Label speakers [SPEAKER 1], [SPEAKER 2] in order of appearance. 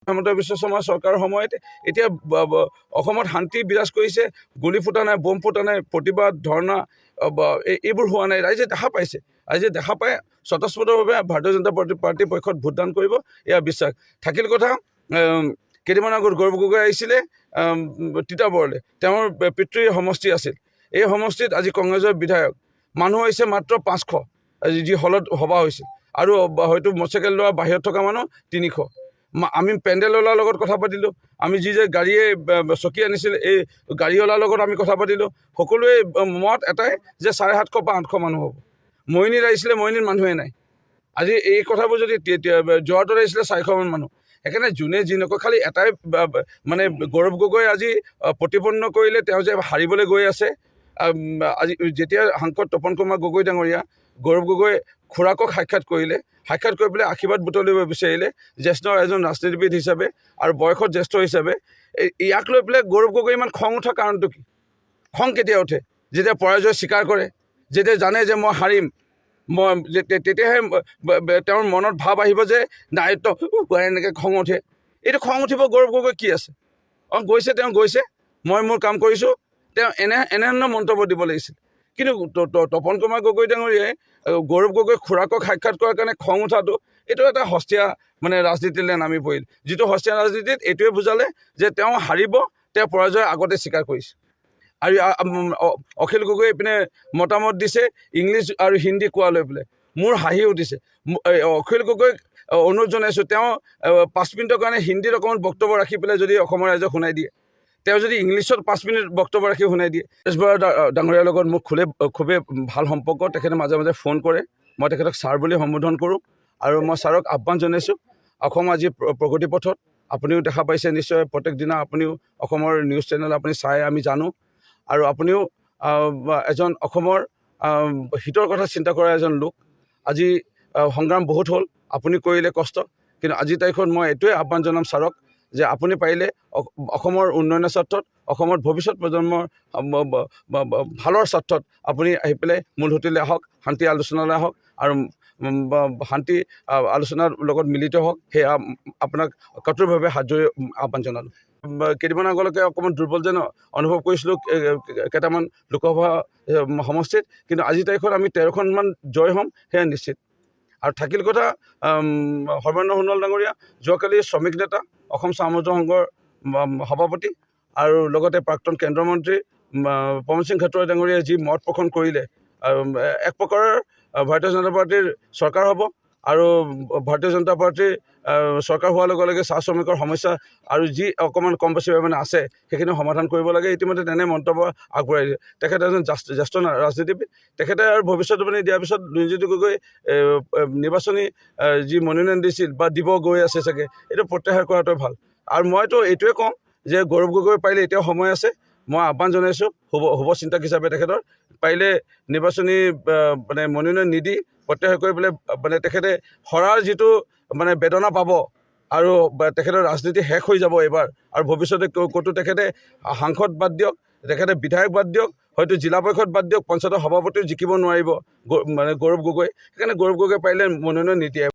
[SPEAKER 1] হেমন্ত বিশ্ব শৰ্মা চৰকাৰৰ সময়ত এতিয়া অসমত শান্তি বিৰাজ কৰিছে, গুলি ফুটা নাই, বোম ফুটা নাই, প্ৰতিবাদ ধৰ্ণা এইবোৰ হোৱা নাই। ৰাইজে দেখা পাইছে, ৰাইজে দেখা পাই স্বতঃস্ফূৰ্তভাৱে ভাৰতীয় জনতা পাৰ্টীৰ পক্ষত ভোটদান কৰিব, এয়া বিশ্বাস। থাকিল কথা কেইদিনমান আগত গৌৰৱ গগৈ আহিছিলে তিতাবৰলৈ, তেওঁৰ পিতৃৰ সমষ্টি আছিল। এই সমষ্টিত আজি কংগ্ৰেছৰ বিধায়ক মানুহ হৈছে মাত্ৰ 500, যি হলত সভা হৈছিল, আৰু হয়তো মটৰচাইকেল লোৱা বাহিৰত থকা মানুহ 300। আমি পেণ্ডেলৱালাৰ লগত কথা পাতিলোঁ, আমি যি গাড়ীয়ে চকী আনিছিল এই গাড়ীৱালাৰ লগত আমি কথা পাতিলোঁ। সকলোৱে মত এটাই যে 750 বা 800 মানুহ হ'ব। মৰিনীত আহিছিলে, মৰিনীত মানুহে নাই। আজি এই কথাবোৰ যদি যোৰহাটত আহিছিলে 400মান মানুহ। সেইকাৰণে যোনে যি নকয়, খালি এটাই মানে গৌৰৱ গগৈ আজি প্ৰতিপন্ন কৰিলে তেওঁ যে হাৰিবলৈ গৈ আছে। আজি যেতিয়া সাংসদ তপন কুমাৰ গগৈ ডাঙৰীয়া গৌৰৱ গগৈ খুৰাকক সাক্ষাৎ কৰিলে, সাক্ষাৎ কৰি পেলাই আশীৰ্বাদ বুটলিব বিচাৰিলে জ্যেষ্ঠ এজন ৰাজনীতিবিদ হিচাপে আৰু বয়সত জ্যেষ্ঠ হিচাপে, ইয়াক লৈ পেলাই গৌৰৱ গগৈ ইমান খং উঠা কাৰণটো কি? খং কেতিয়া উঠে? যেতিয়া পৰাজয় স্বীকাৰ কৰে, যেতিয়া জানে যে মই হাৰিম, তেতিয়াহে তেওঁৰ মনত ভাৱ আহিব যে নায়ত্ব এনেকৈ খং উঠে। এইটো খং উঠিব গৌৰৱ গগৈ কি আছে? গৈছে, তেওঁ গৈছে, মই মোৰ কাম কৰিছোঁ, তেওঁ এনেধৰণৰ মন্তব্য দিব লাগিছিল। কিন্তু তপন কুমাৰ গগৈ ডাঙৰীয়াই গৌৰৱ গগৈ খুৰাকক সাক্ষাৎ কৰাৰ কাৰণে খং উঠাটো, এইটো এটা সস্তীয়া মানে ৰাজনীতিলৈ নামি পৰিল। যিটো সস্তীয়া ৰাজনীতিত এইটোৱে বুজালে যে তেওঁ হাৰিব, তেওঁ পৰাজয় আগতে স্বীকাৰ কৰিছে। আৰু অখিল গগৈ এইপিনে মতামত দিছে ইংলিছ আৰু হিন্দী কোৱা লৈ পেলাই। মোৰ হাঁহি উঠিছে। অখিল গগৈক অনুৰোধ জনাইছোঁ, তেওঁ 5 মিনিটৰ কাৰণে হিন্দীত অকণমান বক্তব্য ৰাখি পেলাই যদি অসমৰ ৰাইজক শুনাই দিয়ে, তেওঁ যদি ইংলিছত 5 মিনিট বক্তব্য ৰাখি শুনাই দিয়ে। সুৰেশ বৰা ডাঙৰীয়াৰ লগত মোৰ খুবেই ভাল সম্পৰ্ক। তেখেতে মাজে মাজে ফোন কৰে, মই তেখেতক ছাৰ বুলি সম্বোধন কৰোঁ। আৰু মই ছাৰক আহ্বান জনাইছোঁ, অসম আজি প্ৰগতি পথত। আপুনিও দেখা পাইছে নিশ্চয়, প্ৰত্যেক দিনা আপুনিও অসমৰ নিউজ চেনেল আপুনি চাই, আমি জানো। আৰু আপুনিও এজন অসমৰ হিতৰ কথা চিন্তা কৰা এজন লোক। আজি সংগ্ৰাম বহুত হ'ল, আপুনি কৰিলে কষ্ট, কিন্তু আজিৰ তাৰিখত মই এইটোৱে আহ্বান জনাম ছাৰক যে আপুনি পাৰিলে অসমৰ উন্নয়নৰ স্বাৰ্থত, অসমৰ ভৱিষ্যত প্ৰজন্মৰ ভালৰ স্বাৰ্থত আপুনি আহি পেলাই মূলসুঁতিলৈ আহক, শান্তি আলোচনালৈ আহক আৰু শান্তি আলোচনাৰ লগত মিলিত হওক। সেয়া আপোনাক কঠোৰভাৱে হাত জোৰি আহ্বান জনালোঁ। কেইদিনমান আগলৈকে অকণমান দুৰ্বল যেন অনুভৱ কৰিছিলোঁ কেইটামান লোকসভা সমষ্টিত, কিন্তু আজিৰ তাৰিখত আমি 13খনমান জয় হ'ম, সেয়া নিশ্চিত। আৰু থাকিল কথা সৰ্বানন্দ সোণোৱাল ডাঙৰীয়া যোৱাকালি শ্ৰমিক নেতা, অসম চাহ মজদুৰ সংঘৰ সভাপতি আৰু লগতে প্ৰাক্তন কেন্দ্ৰীয় মন্ত্ৰী পৱন সিং খাটোৱাল ডাঙৰীয়াই যি মত পোষণ কৰিলে, এক প্ৰকাৰৰ ভাৰতীয় জনতা পাৰ্টীৰ চৰকাৰ হ'ব। আৰু ভাৰতীয় জনতা পাৰ্টীৰ চৰকাৰ হোৱাৰ লগে লগে চাহ শ্ৰমিকৰ সমস্যা আৰু যি অকণমান কম বেছি পৰিমাণে আছে সেইখিনি সমাধান কৰিব লাগে। ইতিমধ্যে তেনে মন্তব্য আগবঢ়াই দিয়ে। তেখেতে এজন জ্যেষ্ঠ ৰাজনীতিবিদ। তেখেতে আৰু ভৱিষ্যতবাণী দিয়াৰ পিছত নিয়োজিত গগৈ নিৰ্বাচনী যি মনোনয়ন দিছিল বা দিব গৈ আছে চাগে, এইটো প্ৰত্যাহাৰ কৰাটোৱে ভাল। আৰু মইতো এইটোৱে কওঁ যে গৌৰৱ গগৈ পাৰিলে এতিয়াও সময় আছে। মই আহ্বান জনাইছোঁ শুভ চিন্তক হিচাপে তেখেতৰ পাৰিলে নিৰ্বাচনী মানে মনোনয়ন নিদি প্ৰত্যাহাৰ কৰি পেলাই মানে তেখেতে হৰাৰ যিটো মানে বেদনা পাব আৰু তেখেতৰ ৰাজনীতি শেষ হৈ যাব এইবাৰ। আৰু ভৱিষ্যতে ক'তো তেখেতে সাংসদ বাদ দিয়ক, তেখেতে বিধায়ক বাদ দিয়ক, হয়তো জিলা পৰিষদ বাদ দিয়ক, পঞ্চায়তৰ সভাপতিও জিকিব নোৱাৰিব মানে গৌৰৱ গগৈ। সেইকাৰণে গৌৰৱ গগৈ পাৰিলে মনোনয়ন নিদিয়ে।